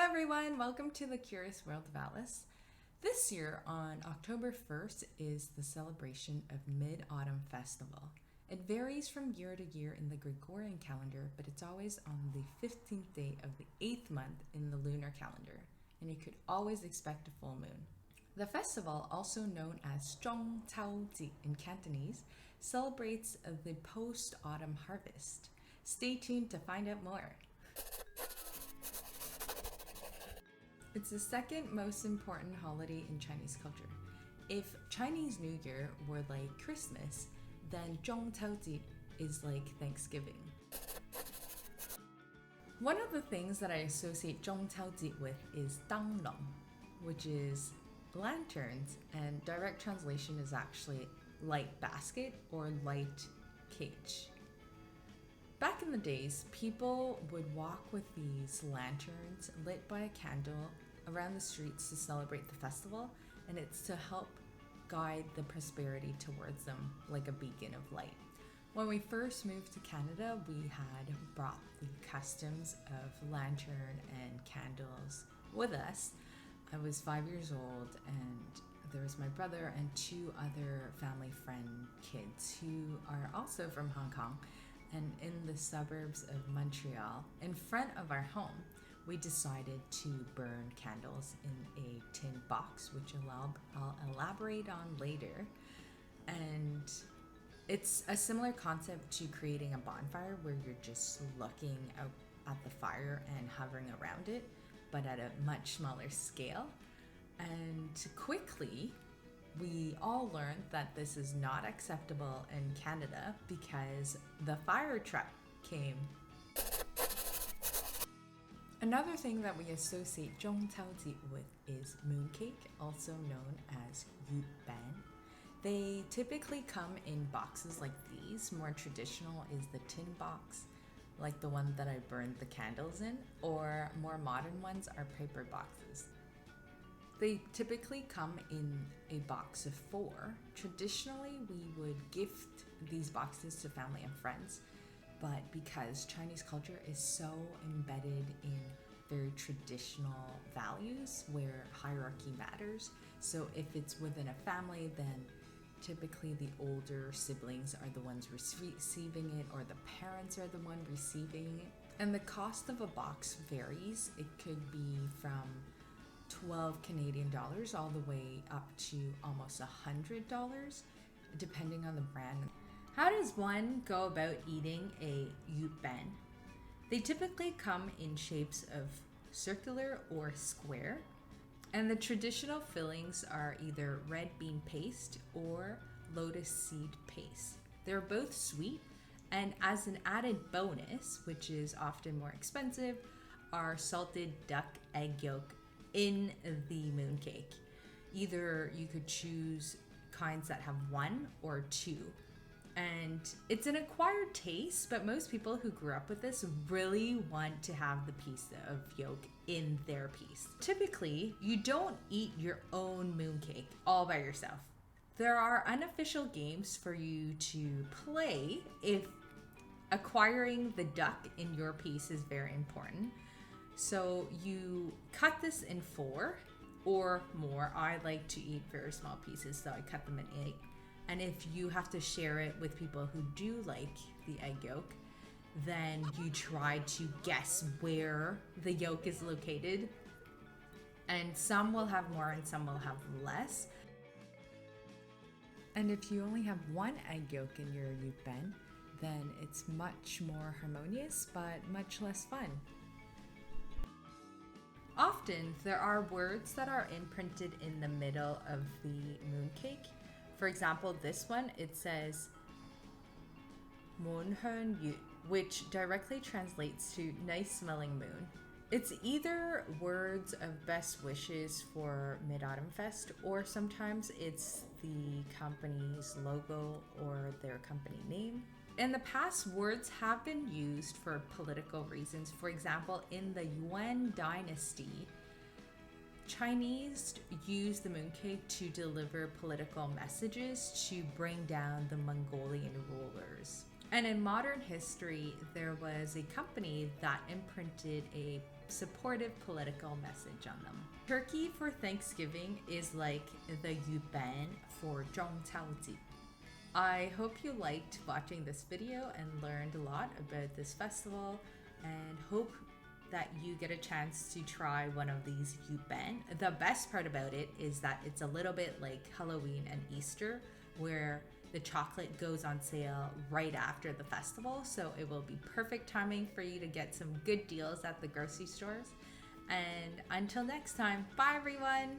everyone, welcome to the Curious World of Alice. This year on October 1st is the celebration of Mid-Autumn Festival. It varies from year to year in the Gregorian calendar, but it's always on the 15th day of the 8th month in the lunar calendar, and you could always expect a full moon. The festival, also known as Zhong Cao Ji in Cantonese, celebrates the post-autumn harvest. Stay tuned to find out more. It's the second most important holiday in Chinese culture. If Chinese New Year were like Christmas, then Zhongtaoji is like Thanksgiving. One of the things that I associate Zhongtaoji with is Danglong, which is lanterns, and direct translation is actually light basket or light cage. Back in the days, people would walk with these lanterns lit by a candle around the streets to celebrate the festival, and it's to help guide the prosperity towards them like a beacon of light. When we first moved to Canada, we had brought the customs of lantern and candles with us. I was 5 years old, and there was my brother and two other family friend kids who are also from Hong Kong. And in the suburbs of Montreal, in front of our home, we decided to burn candles in a tin box, which I'll elaborate on later. And it's a similar concept to creating a bonfire where you're just looking out at the fire and hovering around it, but at a much smaller scale. And quickly, we all learned that this is not acceptable in Canada because the fire truck came. Another thing that we associate Zhongtaoji with is mooncake, also known as yuban. They typically come in boxes like these. More traditional is the tin box, like the one that I burned the candles in, or more modern ones are paper boxes. They typically come in a box of 4. Traditionally, we would gift these boxes to family and friends, but because Chinese culture is so embedded in very traditional values where hierarchy matters, so if it's within a family, then typically the older siblings are the ones receiving it, or the parents are the one receiving it. And the cost of a box varies. It could be from 12 Canadian dollars all the way up to almost $100, depending on the brand. How does one go about eating a yuban? They typically come in shapes of circular or square, and the traditional fillings are either red bean paste or lotus seed paste. They're both sweet, and as an added bonus, which is often more expensive, are salted duck egg yolk in the mooncake. Either you could choose kinds that have 1 or 2. And it's an acquired taste, but most people who grew up with this really want to have the piece of yolk in their piece. Typically, you don't eat your own mooncake all by yourself. There are unofficial games for you to play if acquiring the duck in your piece is very important. So you cut this in 4 or more. I like to eat very small pieces, so I cut them in 8. And if you have to share it with people who do like the egg yolk, then you try to guess where the yolk is located. And some will have more and some will have less. And if you only have 1 egg yolk in your yuban, then it's much more harmonious, but much less fun. Often, there are words that are imprinted in the middle of the mooncake. For example, this one, it says Moon Yu, which directly translates to nice smelling moon. It's either words of best wishes for Mid-Autumn Fest, or sometimes it's the company's logo or their company name. In the past, words have been used for political reasons. For example, in the Yuan dynasty, Chinese used the mooncake to deliver political messages to bring down the Mongolian rulers. And in modern history, there was a company that imprinted a supportive political message on them. Turkey for Thanksgiving is like the yuban for zhongcaoji. I hope you liked watching this video and learned a lot about this festival, and hope that you get a chance to try one of these yuban. The best part about it is that it's a little bit like Halloween and Easter, where the chocolate goes on sale right after the festival, so it will be perfect timing for you to get some good deals at the grocery stores. And until next time, bye everyone!